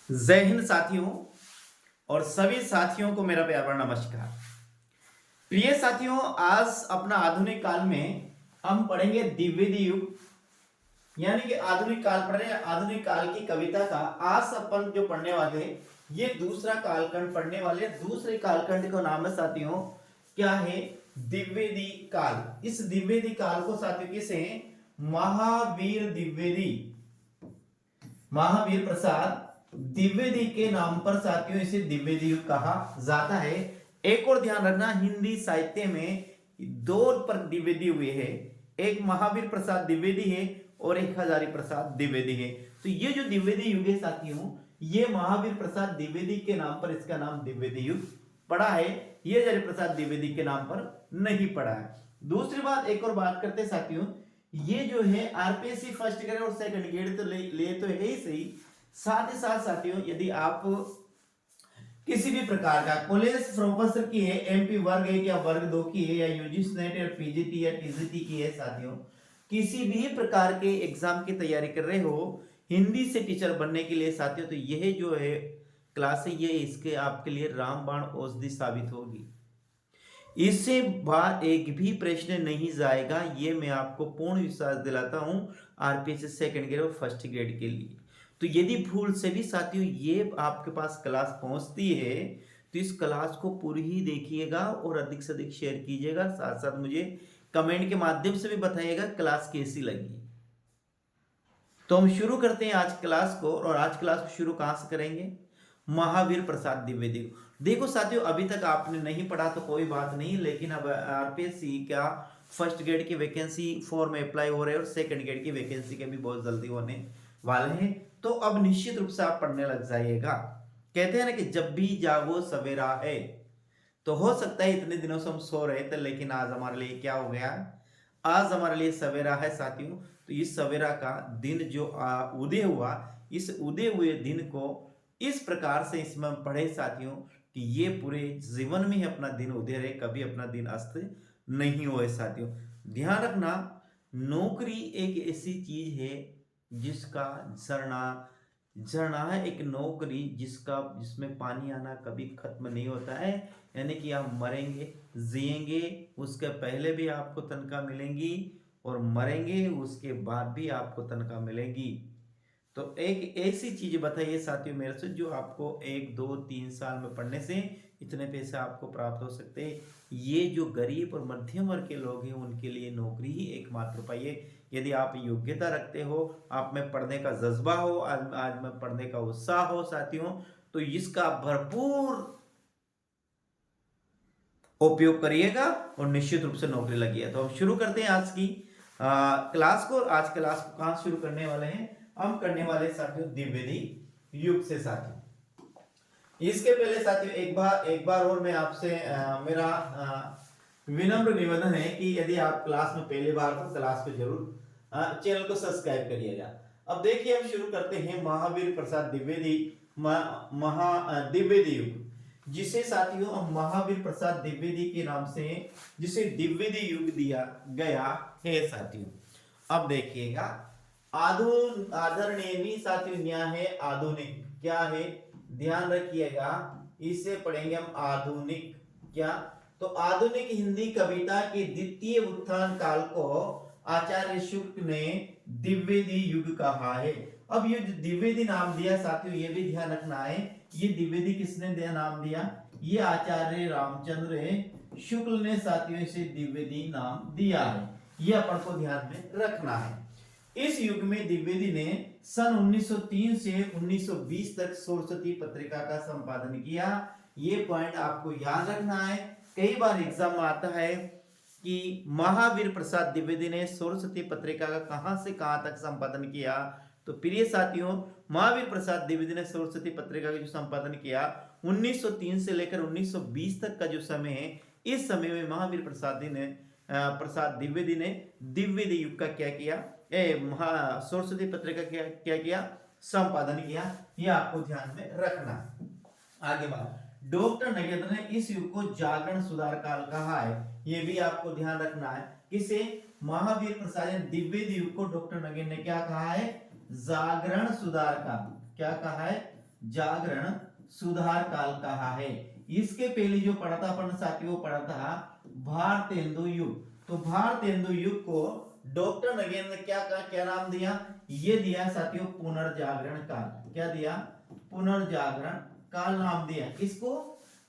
जय हिंद साथियों और सभी साथियों को मेरा प्यार भरा नमस्कार। प्रिय साथियों, आज अपना आधुनिक काल में हम पढ़ेंगे द्विवेदी युग, यानी कि आधुनिक काल पढ़ रहे हैं। आधुनिक काल की कविता का आज अपन जो पढ़ने वाले ये दूसरा कालखंड पढ़ने वाले। दूसरे कालखंड का नाम है साथियों क्या है? द्विवेदी काल। इस द्विवेदी काल को साथियों किसे? महावीर द्विवेदी, महावीर प्रसाद द्विवेदी के नाम पर साथियों इसे द्विवेदी युग कहा जाता है। एक और ध्यान रखना, हिंदी साहित्य में दो पर द्विवेदी हुए हैं, एक महावीर प्रसाद द्विवेदी है और एक हजारी प्रसाद द्विवेदी है। तो ये जो द्विवेदी युग है साथियों, ये महावीर प्रसाद द्विवेदी के नाम पर इसका नाम द्विवेदी युग पड़ा है। ये हजारी प्रसाद द्विवेदी के नाम पर नहीं पड़ा है। दूसरी बात, एक और बात करते हैं साथियों, ये जो है आरपीएससी फर्स्ट ग्रेड और सेकंड ग्रेड तो ले तो है ही सही, साथ ही साथ साथियों यदि आप किसी भी प्रकार का कॉलेज प्रोफेसर की है, एमपी वर्ग 1 या वर्ग 2 की है, या यूजीसी नेट या पीजीटी या टीजीटी की है साथियों, किसी भी प्रकार के एग्जाम की तैयारी कर रहे हो हिंदी से टीचर बनने के लिए साथियों, तो यह जो है क्लास है ये इसके आपके लिए रामबाण औषधि साबित होगी। इससे बाहर एक भी प्रश्न नहीं जाएगा, ये मैं आपको पूर्ण विश्वास दिलाता हूं आरपीएससी सेकंड ग्रेड और फर्स्ट ग्रेड के लिए। तो यदि भूल से भी साथियों ये आपके पास क्लास पहुंचती है तो इस क्लास को पूरी ही देखिएगा और अधिक से अधिक शेयर कीजिएगा। साथ साथ मुझे कमेंट के माध्यम से भी बताइएगा क्लास कैसी लगी। तो हम शुरू करते हैं आज क्लास को, और आज क्लास को शुरू कहां से करेंगे? महावीर प्रसाद द्विवेदी। देखो साथियों, अभी तक आपने नहीं पढ़ा तो कोई बात नहीं, लेकिन अब आरपीएससी का फर्स्ट ग्रेड की वैकेंसी फॉर्म अप्लाई हो रहे हैं और सेकंड ग्रेड की वैकेंसी के भी बहुत जल्दी होने वाले हैं, तो अब निश्चित रूप से आप पढ़ने लग जाइएगा। कहते हैं ना कि जब भी जागो सवेरा है, तो हो सकता है इतने दिनों से हम सो रहे थे, लेकिन आज हमारे लिए क्या हो गया? आज हमारे लिए सवेरा है साथियों। तो इस सवेरा का दिन जो उदय हुआ, इस उदय हुए दिन को इस प्रकार से इसमें हम पढ़े साथियों कि ये पूरे जीवन में ही अपना दिन उदय रहे, कभी अपना दिन अस्त नहीं हुए साथियों। ध्यान रखना, नौकरी एक ऐसी चीज है जिसका झरना है, एक नौकरी जिसमें पानी आना कभी खत्म नहीं होता है। यानी कि आप मरेंगे जिएंगे उसके पहले भी आपको तनख्वाह मिलेंगी, और मरेंगे उसके बाद भी आपको तनख्वाह मिलेगी। तो एक ऐसी चीज बताइए साथियों मेरे से, जो आपको 1 2 3 साल में पढ़ने से इतने पैसे आपको प्राप्त हो सकते हैं। ये जो गरीब और मध्यम वर्ग के लोग हैं उनके लिए नौकरी ही एकमात्र उपाय है। यदि आप योग्यता रखते हो, आप में पढ़ने का जज्बा हो, आज में पढ़ने का उत्साह हो साथियों, तो इसका भरपूर उपयोग करिएगा और निश्चित रूप से नौकरी लगी है। तो हम शुरू करते हैं आज की क्लास को। आज क्लास को कहां शुरू करने वाले हैं? हम करने वाले साथियों द्विवेदी युग से साथियों। इसके पहले साथियों एक बार और मैं आपसे मेरा विनम्र निवेदन है कि यदि आप क्लास में पहली बार तो क्लास को जरूर चैनल को सब्सक्राइब करिएगा। अब देखिए हम शुरू करते हैं महावीर प्रसाद द्विवेदी द्विवेदी युग, जिसे साथियों हम महावीर प्रसाद द्विवेदी के नाम से जिसे द्विवेदी युग दिया गया है साथियों। अब देखिएगा, आदरणीय साथियों यहाँ है आधुनिक, क्या है ध्यान रखिएगा, इसे पढ़ेंगे हम आधुनिक। क्या? तो आधुनिक हिंदी कविता के द्वितीय उत्थान काल को आचार्य शुक्ल ने द्विवेदी युग कहा है। अब ये जो द्विवेदी नाम दिया साथियों, ये भी ध्यान रखना है, ये द्विवेदी किसने दिया नाम दिया? ये आचार्य रामचंद्र शुक्ल ने साथियों इसे द्विवेदी नाम दिया है। ये अपन को ध्यान में रखना है। इस युग में द्विवेदी ने सन 1903 से 1920 तक सरस्वती पत्रिका का संपादन किया। ये पॉइंट आपको याद रखना है, कई बार एग्जाम में आता है कि महावीर प्रसाद द्विवेदी ने सरस्वती पत्रिका का कहां से कहां तक संपादन किया। तो प्रिय साथियों, महावीर प्रसाद द्विवेदी ने सरस्वती पत्रिका का जो संपादन किया 1903 से लेकर 1920 तक का जो समय है, इस समय में महावीर प्रसाद द्विवेदी ने द्विवेदी युग का क्या किया? सरस्वती पत्रिका क्या किया? संपादन किया। यह आपको ध्यान में रखना। आगे बात, डॉक्टर नगेंद्र ने इस युग को जागरण सुधार काल कहा है। यह भी आपको ध्यान रखना है। किसे? महावीर प्रसाद द्विवेदी युग को डॉक्टर नगेंद्र ने क्या कहा है? जागरण सुधार काल। क्या कहा है? जागरण सुधार काल कहा है। इसके पहले जो पढ़ा था अपन साथियों, पढ़ा था भारतेंदु युग। तो भारतेंदु युग को डॉक्टर नगेंद्र ने क्या कहा, क्या नाम दिया? ये दिया साथियों पुनर्जागरण काल। क्या दिया? पुनर्जागरण काल नाम दिया। किसको?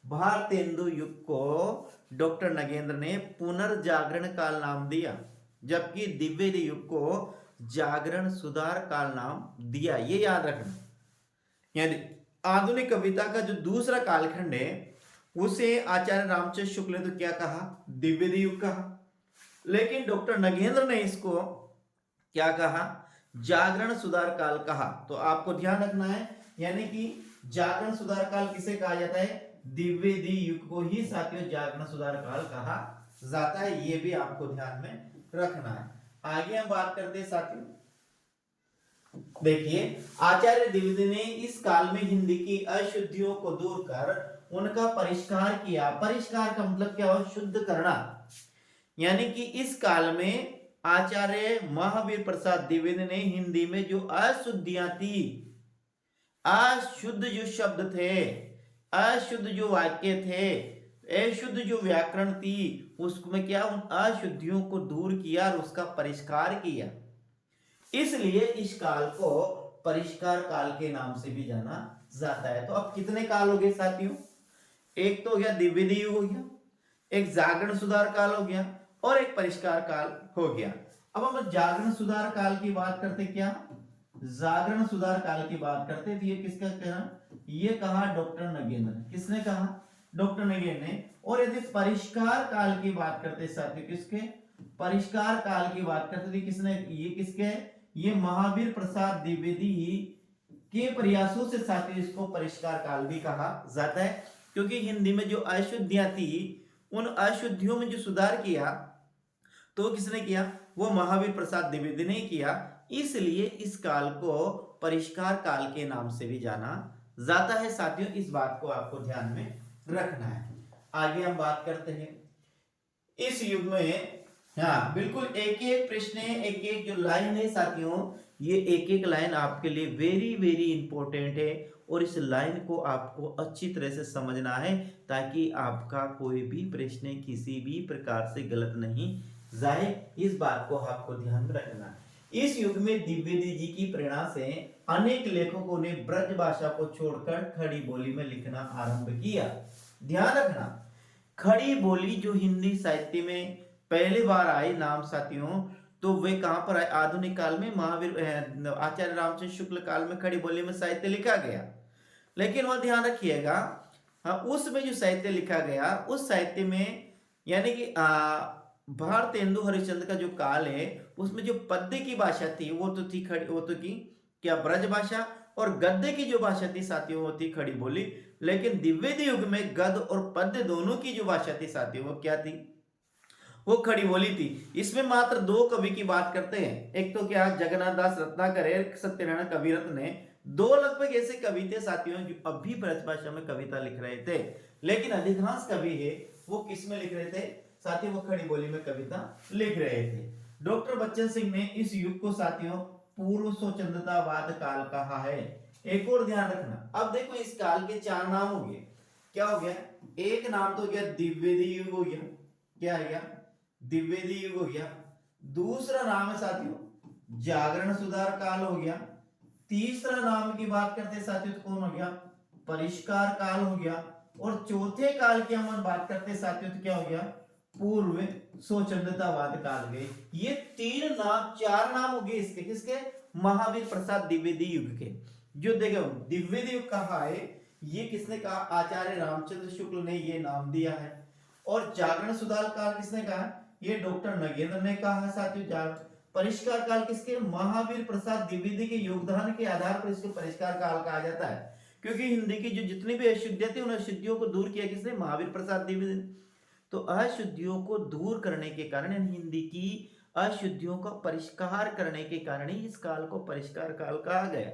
भारतेंदु युग को डॉक्टर नगेंद्र ने पुनर्जागरण काल नाम दिया, जबकि द्विवेदी युग को जागरण सुधार काल नाम दिया। ये याद रखना। यानी आधुनिक कविता का जो दूसरा कालखंड है उसे आचार्य रामचंद्र शुक्ल ने तो क्या कहा? द्विवेदी युग कहा। लेकिन डॉक्टर नगेंद्र ने इसको क्या कहा? जागरण सुधार काल कहा। तो आपको ध्यान रखना है, यानी कि जागरण सुधार काल किसे कहा जाता है? द्विवेदी युग को ही साथियों जागरण सुधार काल कहा जाता है। ये भी आपको ध्यान में रखना है। आगे हम बात करते हैं साथियों, देखिए आचार्य द्विवेदी ने इस काल में हिंदी की अशुद्धियों को दूर कर उनका परिष्कार किया। परिष्कार का मतलब क्या हो? शुद्ध करना। यानी कि इस काल में आचार्य महावीर प्रसाद द्विवेदी ने हिंदी में जो अशुद्धियां थी, अशुद्ध जो शब्द थे, अशुद्ध जो वाक्य थे, अशुद्ध जो व्याकरण थी, उसमें क्या उन अशुद्धियों को दूर किया और उसका परिष्कार किया। इसलिए इस काल को परिष्कार काल के नाम से भी जाना जाता है। तो अब कितने काल हो गए साथियों? एक तो हो गया द्विवेदी युग हो गया, एक जागरण सुधार काल हो गया और एक परिष्कार काल हो गया। अब हम जागरण सुधार काल की बात करते, क्या जागरण सुधार काल की बात करते, तो ये किसका कहना? ये कहा डॉक्टर नगेंद्र ने। किसने कहा? डॉक्टर नगेंद्र ने। और यदि परिष्कार काल की बात करते साथियों, किसके? परिष्कार काल की बात करते थे, किसने? ये किसके? ये महावीर प्रसाद द्विवेदी के प्रयासों से साथियों इसको परिष्कार काल भी कहा जाता है, क्योंकि हिंदी में जो अशुद्धियां थी उन अशुद्धियों में जो सुधार किया तो किसने किया? वो महावीर प्रसाद द्विवेदी ने किया। इसलिए इस काल को परिष्कार काल के नाम से भी जाना जाता है साथियों। इस बात को आपको ध्यान में रखना है। आगे हम बात करते हैं इस युग में। हाँ बिल्कुल, एक एक प्रश्न है, एक एक जो लाइन है साथियों, ये एक एक लाइन आपके लिए वेरी वेरी इंपॉर्टेंट है और इस लाइन को आपको अच्छी तरह से समझना है ताकि आपका कोई भी प्रश्न किसी भी प्रकार से गलत नहीं जाए। इस बात को आपको ध्यान में रखना है। इस युग में द्विवेदी जी की प्रेरणा से अनेक लेखकों ने ब्रज भाषा को छोड़कर खड़ी बोली में लिखना आरंभ किया। ध्यान रखना, खड़ी बोली जो हिंदी साहित्य में पहली बार आई नाम साथियों, तो वे कहां पर आए? आधुनिक काल में महावीर आचार्य रामचंद्र शुक्ल काल में खड़ी बोली में साहित्य लिखा गया। लेकिन वह ध्यान रखिएगा, उसमें जो साहित्य लिखा गया उस साहित्य में यानी कि भारतेंदु हरिश्चंद्र का जो काल है उसमें जो पद्य की भाषा थी वो तो थी खड़ी, वो तो की क्या ब्रज भाषा, और गद्य की जो भाषा थी साथियों वो थी खड़ी बोली। लेकिन द्विवेदी युग में गद्य और पद्य दोनों की जो भाषा थी साथियों वो क्या थी? वो खड़ी बोली थी। इसमें मात्र दो कवि की बात करते हैं, एक तो क्या जगन्नाथ दास रत्नाकर है, सत्यनारायण कविरत्न ने, दो लगभग ऐसे कवि थे साथियों जो अभी ब्रज भाषा में कविता लिख रहे थे। लेकिन अधिकांश कवि है वो किस में लिख रहे थे साथियों? वो खड़ी बोली में कविता लिख रहे थे। डॉक्टर बच्चन सिंह ने इस युग को साथियों पूर्व स्वच्छंदतावाद काल कहा है। एक और ध्यान रखना, अब देखो इस काल के चार नाम हो गए। क्या हो गया? एक नाम तो गया द्विवेदी युग हो गया। क्या है? गया द्विवेदी युग हो गया। दूसरा नाम है साथियों जागरण सुधार काल हो गया। तीसरा नाम की बात करते हैं साथियों तो कौन हो गया? परिष्कार काल हो गया। और चौथे काल की हम बात करते हैं साथियों तो क्या हो गया? पूर्व स्वच्छंदतावाद काल गए। ये तीन नाम, चार नाम हो गए इसके, किसके? महावीर प्रसाद द्विवेदी युग के। जो देखो द्विवेदी युग कहा है ये किसने कहा? आचार्य रामचंद्र शुक्ल ने ये नाम दिया है। और जागरण सुधार काल किसने कहा? ये डॉक्टर नगेंद्र ने कहा है साथियों। परिष्कार काल किसके? महावीर प्रसाद द्विवेदी के योगदान के आधार पर इसको परिष्कार काल कहा जाता है, क्योंकि हिंदी की जो जितनी भी अशुद्धियां थी उन अशुद्धियों को दूर किया किसने? महावीर प्रसाद द्विवेदी। तो अशुद्धियों को दूर करने के कारण हिंदी की अशुद्धियों का परिष्कार करने के कारण ही इस काल को परिष्कार काल कहा गया।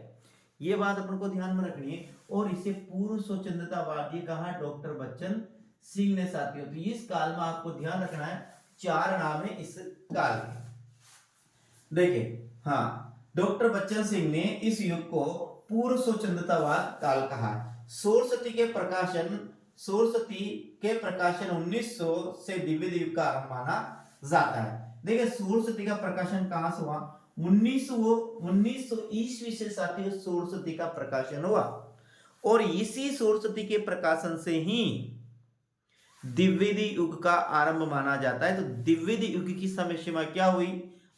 ये बात अपन को ध्यान में रखनी है। और इसे पूर्व स्वच्छंदतावादी कहा डॉक्टर बच्चन सिंह ने साथियों। तो इस काल में आपको ध्यान रखना है चार नाम है इस काल के। देखिए हाँ, डॉक्टर बच्चन सिंह ने इस युग को पूर्व स्वच्छंदतावाद काल कहा। सरस्वती के प्रकाशन 1900 से दिव्य युग का आरंभ माना जाता है। देखिए सरस्वती का प्रकाशन कहां से हुआ? 1900 ईस्वी से साथियों सरस्वती का प्रकाशन हुआ और इसी सरस्वती के प्रकाशन से ही द्विवेदी युग का आरंभ माना जाता है। तो द्विवेदी युग की समय सीमा क्या हुई?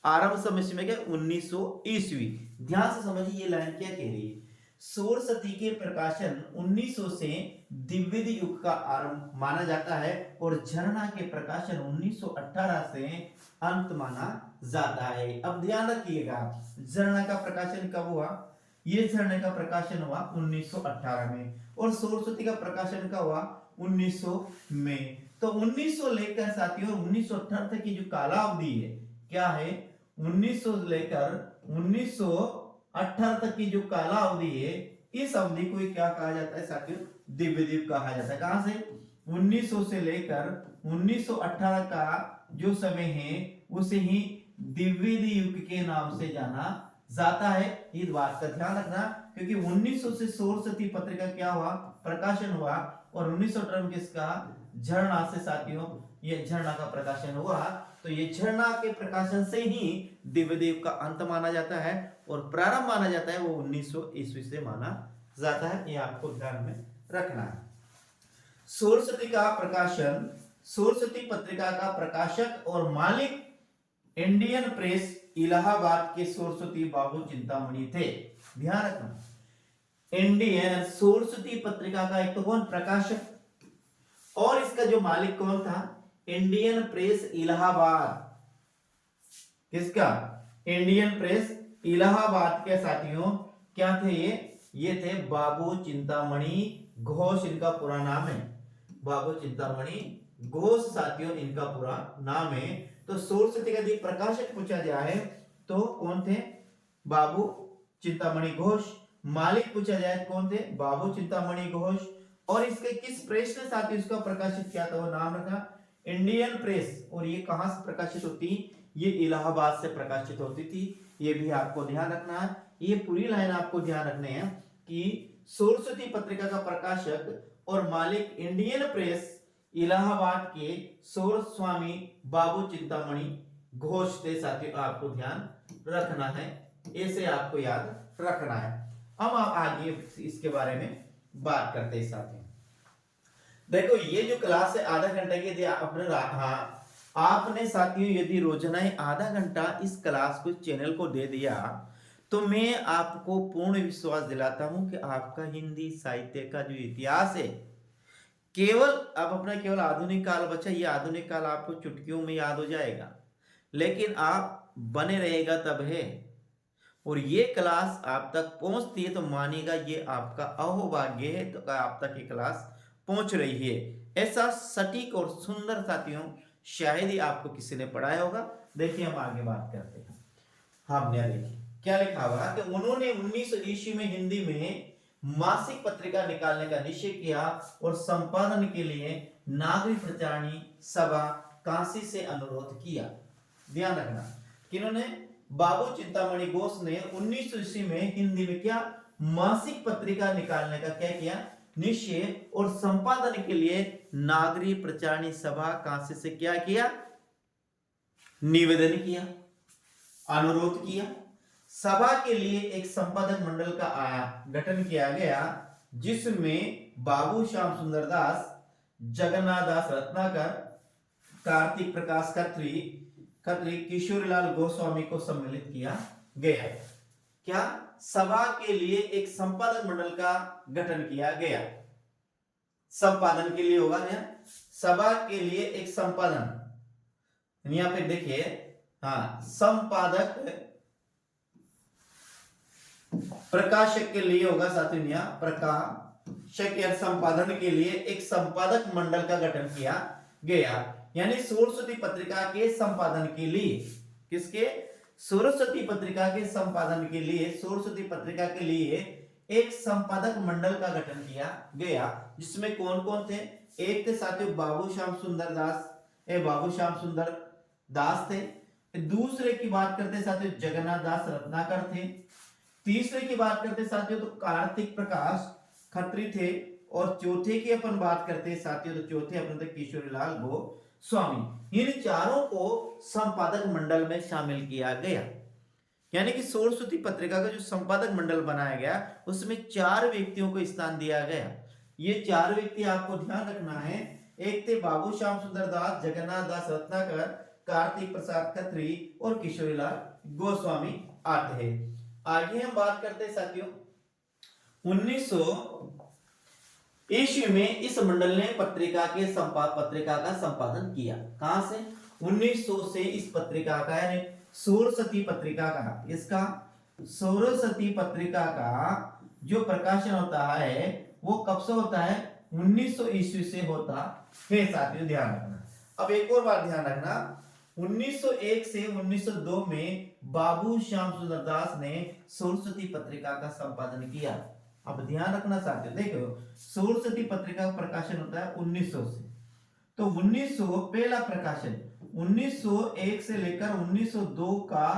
आरंभ समय सीमा क्या? 1900 ईस्वी। ध्यान से समझिए ये लाइन क्या कह रही है। सरस्वती के प्रकाशन 1900 से द्विवेदी युग का आरंभ माना जाता है और झरना के प्रकाशन 1918 से अंत माना जाता है। अब ध्यान रखिएगा झरना का प्रकाशन कब हुआ? ये झरने का प्रकाशन हुआ 1918 में और सरस्वती का प्रकाशन कब हुआ? 1900 में। तो 1900 लेकर साथियों 1918 तक की जो कालावधि है क्या है? 1900 लेकर 1918 तक की जो कालावधि है इस अवधि को क्या कहा जाता है साथियों? दिव्यद्वीप कहा जाता है। कहां से? 1900 से लेकर 1918 का जो समय है उसे ही द्विवेदी युग के नाम से जाना जाता है। इस बात का ध्यान रखना क्योंकि 1900 से सरस्वती पत्रिका क्या हुआ? प्रकाशन हुआ और 1918 में किसका? झरना से साथियों ये झरना का प्रकाशन हुआ। तो ये झरना के प्रकाशन से ही दिव्यद्वीप का अंत माना जाता है और प्रारंभ माना जाता है वो 1900 ईस्वी से माना जाता है। ये आपको ध्यान में रखना है। सरस्वती का प्रकाशन, सरस्वती पत्रिका का प्रकाशक और मालिक इंडियन प्रेस इलाहाबाद के सरस्वती बाबू चिंतामणि थे। ध्यान रखना इंडियन सरस्वती पत्रिका का एक तो कौन? प्रकाशक, और इसका जो मालिक कौन था? Indian press Allahabad. किसका? इंडियन प्रेस इलाहाबाद के साथियों क्या थे ये थे बाबू चिंतामणि घोष, इनका पूरा नाम है बाबू चिंतामणि घोष साथियों, इनका पूरा नाम है। तो सरस्वती का यदि प्रकाशक पूछा जाए तो कौन थे? बाबू चिंतामणि घोष। मालिक पूछा जाए कौन थे? बाबू चिंतामणि घोष। और इसके किस प्रेस ने साथ ही उसका प्रकाशित किया था? वो नाम रखा इंडियन प्रेस। और ये कहां से प्रकाशित होती? ये इलाहाबाद से प्रकाशित होती थी। ये भी आपको ध्यान रखना है। ये पूरी लाइन आपको ध्यान रखने हैं कि सरस्वती पत्रिका का प्रकाशक और मालिक इंडियन प्रेस इलाहाबाद के सौर स्वामी बाबू चिंतामणि घोष थे साथियों, आपको ध्यान रखना है। ऐसे आपको याद रखना है। हम आगे इसके बारे में बात करते हैं साथियों। देखो ये जो क्लास है आधा घंटे की, यदि आपने साथियों यदि रोजाना आधा घंटा इस क्लास को चैनल को दे दिया तो मैं आपको पूर्ण विश्वास दिलाता हूं कि आपका हिंदी साहित्य का जो इतिहास है केवल अब अपना केवल आधुनिक काल बचा, ये आधुनिक काल आपको चुटकियों में याद हो जाएगा, लेकिन आप बने रहेगा तब है। और ये क्लास आप तक पहुंचती है तो मानिएगा ये आपका अहोभाग्य है तो आप तक ये क्लास पहुंच रही है। ऐसा सटीक और सुंदर साथियों शायद ही आपको किसी ने पढ़ाया होगा। देखिए हम आगे बात करते हैं। हमने देखिए क्या लिखा हुआ कि उन्होंने 1900 ईस्वी में हिंदी में मासिक पत्रिका निकालने का निश्चय किया और संपादन के लिए नागरिक प्रचारणी सभा काशी से अनुरोध किया। ध्यान रखना किन्होंने? बाबू चिंतामणि घोष ने 1900 ईस्वी में हिंदी में क्या मासिक पत्रिका निकालने का क्या किया? निश्चय और संपादन के लिए नागरिक प्रचारणी सभा काशी से क्या किया? निवेदन किया, अनुरोध किया। सभा के लिए एक संपादक मंडल का गठन किया गया जिसमें बाबू श्याम सुंदर दास, जगन्नाथ दास रत्नाकर, कार्तिक प्रकाश खत्री, किशोरीलाल गोस्वामी को सम्मिलित किया गया। क्या? सभा के लिए एक संपादक मंडल का गठन किया गया। संपादन के लिए होगा क्या? सभा के लिए एक संपादन, यहां पे देखिए संपादक प्रकाशक के लिए होगा साथियों, यहाँ प्रकाशक या संपादन के लिए एक संपादक मंडल का गठन किया गया। यानी सरस्वती पत्रिका के संपादन के लिए, किसके? सरस्वती पत्रिका के संपादन के लिए, सरस्वती पत्रिका के लिए एक संपादक मंडल का गठन किया गया जिसमें कौन कौन थे? एक थे साथियों बाबू श्याम सुंदर दास थे दूसरे की बात करते साथियों जगन्नाथ दास रत्नाकर थे। तीसरे की बात करते साथियों तो कार्तिक प्रकाश खत्री थे। और चौथे की अपन बात करते साथियों तो चौथे अपन थे किशोरीलाल गोस्वामी। इन चारों को संपादक मंडल में शामिल किया गया। यानी कि सरस्वती पत्रिका का जो संपादक मंडल बनाया गया उसमें 4 व्यक्तियों को स्थान दिया गया। ये 4 व्यक्ति आपको ध्यान रखना है। एक थे बाबू श्याम सुंदर दास, जगन्नाथ दास रत्नाकर, कार्तिक प्रसाद खत्री और किशोरीलाल गोस्वामी आते हैं। आगे हम बात करते हैं साथियों 1900 ईस्वी में इस मंडल ने पत्रिका का संपादन किया। कहां से? 1900 से इस पत्रिका का यानी सरस्वती पत्रिका का, इसका सरस्वती पत्रिका का जो प्रकाशन होता है वो कब से होता है? 1900 ईस्वी से होता है साथियों, ध्यान रखना। अब एक और बात ध्यान रखना, 1901 से 1902 में बाबू श्याम सुंदर दास ने सरस्वती पत्रिका का संपादन किया। अब ध्यान रखना साथियों, देखो सरस्वती पत्रिका का प्रकाशन होता है 1900 से, तो 1900 पहला प्रकाशन 1901 से लेकर 1902 का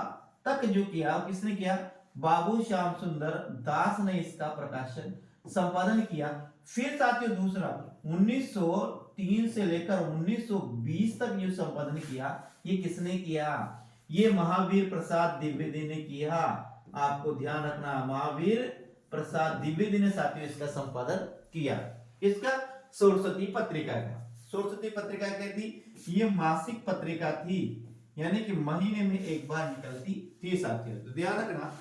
तक जो किया किसने किया? बाबू श्याम सुंदर दास ने इसका प्रकाशन संपादन किया। फिर साथियों दूसरा 1903 से लेकर 1920 तक जो संपादन किया ये किसने किया? ये महावीर प्रसाद द्विवेदी ने किया। आपको ध्यान रखना, महावीर प्रसाद द्विवेदी ने साथियों इसका संपादन किया। इसका सरस्वती पत्रिका का। सरस्वती पत्रिका क्या थी? ये मासिक पत्रिका थी, यानी कि महीने में एक बार निकलती थी साथियों। तो ध्यान रखना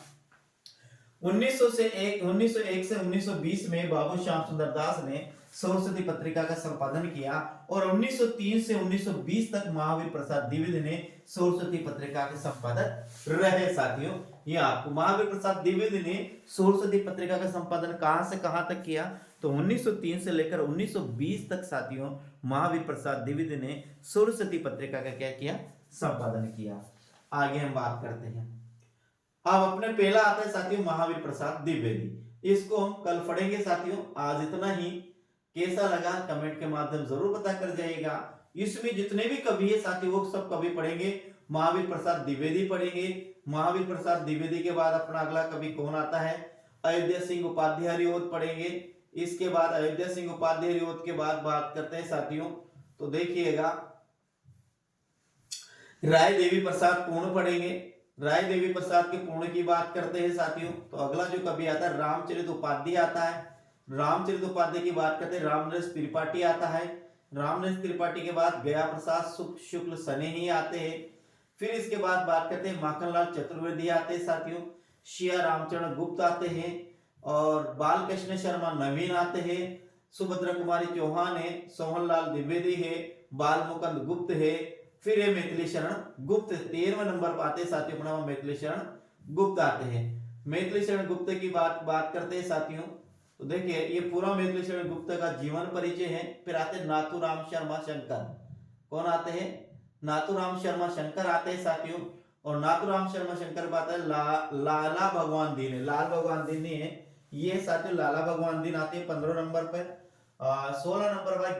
1901 से 1920 में बाबू श्याम सुंदर दास ने सरस्वती पत्रिका का संपादन किया और 1903 से 1920 तक महावीर प्रसाद द्विवेदी ने सरस्वती पत्रिका के संपादक रहे साथियों। ये आपको महावीर प्रसाद द्विवेदी ने सरस्वती पत्रिका का संपादन कहां से कहां तक किया? तो 1903 से लेकर 1920 तक साथियों महावीर प्रसाद द्विवेदी ने सरस्वती पत्रिका का क्या किया? संपादन किया। आगे हम बात करते हैं। अब अपने पहला आता है साथियों महावीर प्रसाद द्विवेदी। इसको हम कल पढ़ेंगे साथियों। आज इतना ही। कैसा लगा कमेंट के माध्यम जरूर पता कर जाइएगा। इसमें जितने भी कवि है साथियों वो सब कवि पढ़ेंगे। महावीर प्रसाद द्विवेदी पढ़ेंगे। महावीर प्रसाद द्विवेदी के बाद अपना अगला कवि कौन आता है? अयोध्या सिंह उपाध्याय हरिओद पढ़ेंगे। इसके बाद अयोध्या सिंह उपाध्याय हरिओद के बाद बात करते हैं साथियों, तो देखिएगा राय देवी प्रसाद पूर्ण पढ़ेंगे। राय देवी प्रसाद के पूर्ण की बात करते हैं साथियों, तो अगला जो कवि आता है रामचरित उपाध्याय आता है। रामचरित उपाध्याय की बात करते हैं रामनरेश त्रिपाठी आता है। रामनरेश त्रिपाठी के बाद गया प्रसाद शुक्ल सनेही आते हैं। फिर इसके बाद बात करते हैं माखनलाल चतुर्वेदी आते हैं साथियों। शिया रामचरण गुप्त आते हैं और बालकृष्ण शर्मा नवीन आते हैं। सुभद्रा कुमारी चौहान है। सोहनलाल द्विवेदी है। बाल मुकुंद गुप्त है। फिर ये मैथिली शरण गुप्त 13वें नंबर पर आते हैं साथियों, अपना मैथिली शरण गुप्त आते हैं। मैथिली शरण गुप्त की बात करते हैं साथियों, तो देखिए ये पूरा मैथिली शरण गुप्त का जीवन परिचय है। फिर आते हैं नाथूराम शर्मा शंकर। कौन आते हैं? नाथूराम शर्मा शंकर आते हैं साथियों। और नाथूराम शर्मा शंकर बात है लाला भगवान दीन है। लाल भगवान दीन नहीं है ये साथियों, लाला भगवान दीन आते हैं 15 नंबर पर। 16 नंबर पर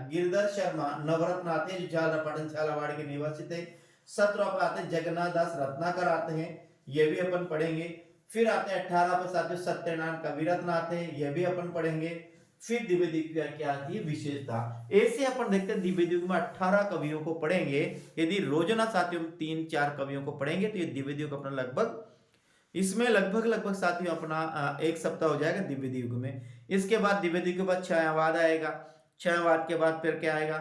गिरधर शर्मा नवरत्न आते हैं, झालरापाटन झालावाड़ के निवासी थे। 17 पर आते हैं जगन्नाथ दास रत्नाकर आते हैं, ये भी अपन पढ़ेंगे। फिर आते हैं 18 पर साथियों सत्यनारायण कविरत्न आते हैं, ये भी अपन पढ़ेंगे। फिर द्विवेदी क्या आती है? विशेषता। ऐसे अपन देखते हैं द्विवेदी में 18 कवियों को पढ़ेंगे। यदि रोजाना साथियों 3-4 कवियों को पढ़ेंगे तो ये द्विवेदी को अपना लगभग इसमें लगभग साथियों अपना 1 सप्ताह हो जाएगा द्विवेदी युग में। इसके बाद द्विवेदी के बाद छायावाद आएगा। छायावाद के बाद फिर क्या आएगा?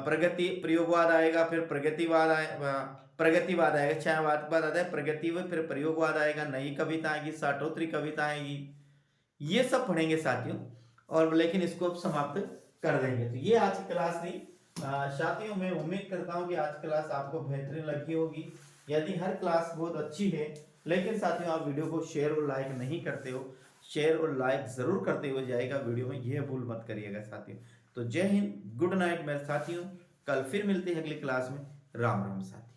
प्रगति प्रयोगवाद आएगा। फिर प्रगतिवाद आएगा। छायावाद के बाद आता है प्रगतिवाद, फिर प्रयोगवाद आएगा। नई कविता आएगी, साठोत्तरी कविता आएगी। ये सब पढ़ेंगे साथियों, और लेकिन इसको अब समाप्त कर देंगे। तो ये आज की क्लास थी साथियों। मैं उम्मीद करता हूँ कि आज की क्लास आपको बेहतरीन लगी होगी। यदि हर क्लास बहुत अच्छी है लेकिन साथियों आप वीडियो को शेयर और लाइक नहीं करते हो, शेयर और लाइक जरूर करते हुए जाएगा वीडियो में, यह भूल मत करिएगा साथियों। तो जय हिंद, गुड नाइट मेरे साथियों। कल फिर मिलते हैं अगली क्लास में। राम राम साथियों।